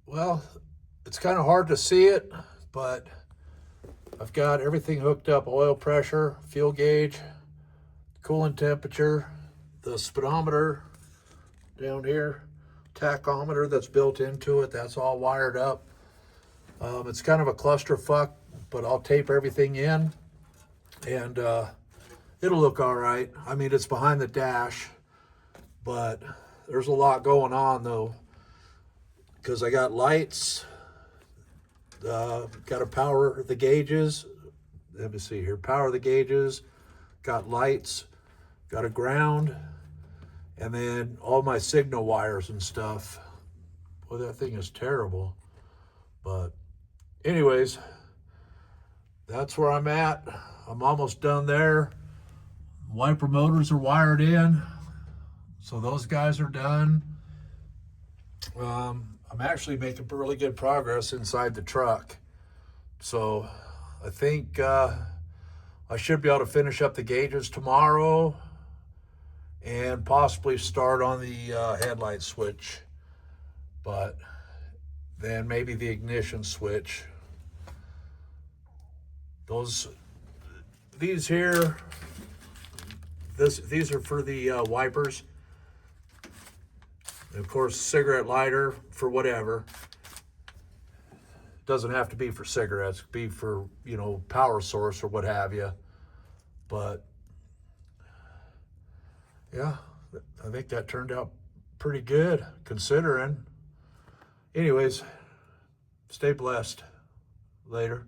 Well, it's kind of hard to see it, but I've got everything hooked up: oil pressure, fuel gauge, coolant temperature, the speedometer down here, tachometer that's built into it, that's all wired up. It's kind of a clusterfuck, but I'll tape everything in and it'll look all right. I mean, it's behind the dash, but there's a lot going on though, because I got lights, got to power the gauges. Let me see here, power the gauges, got lights, got a ground, and then all my signal wires and stuff. Boy, that thing is terrible. But anyways, that's where I'm at. I'm almost done there. Wiper motors are wired in, so those guys are done. I'm actually making really good progress inside the truck. So I think I should be able to finish up the gauges tomorrow and possibly start on the headlight switch, but then maybe the ignition switch. These here, these are for the wipers. And of course, cigarette lighter for whatever. It doesn't have to be for cigarettes. It could be for, power source or what have you. But yeah, I think that turned out pretty good considering. Anyways, stay blessed. Later.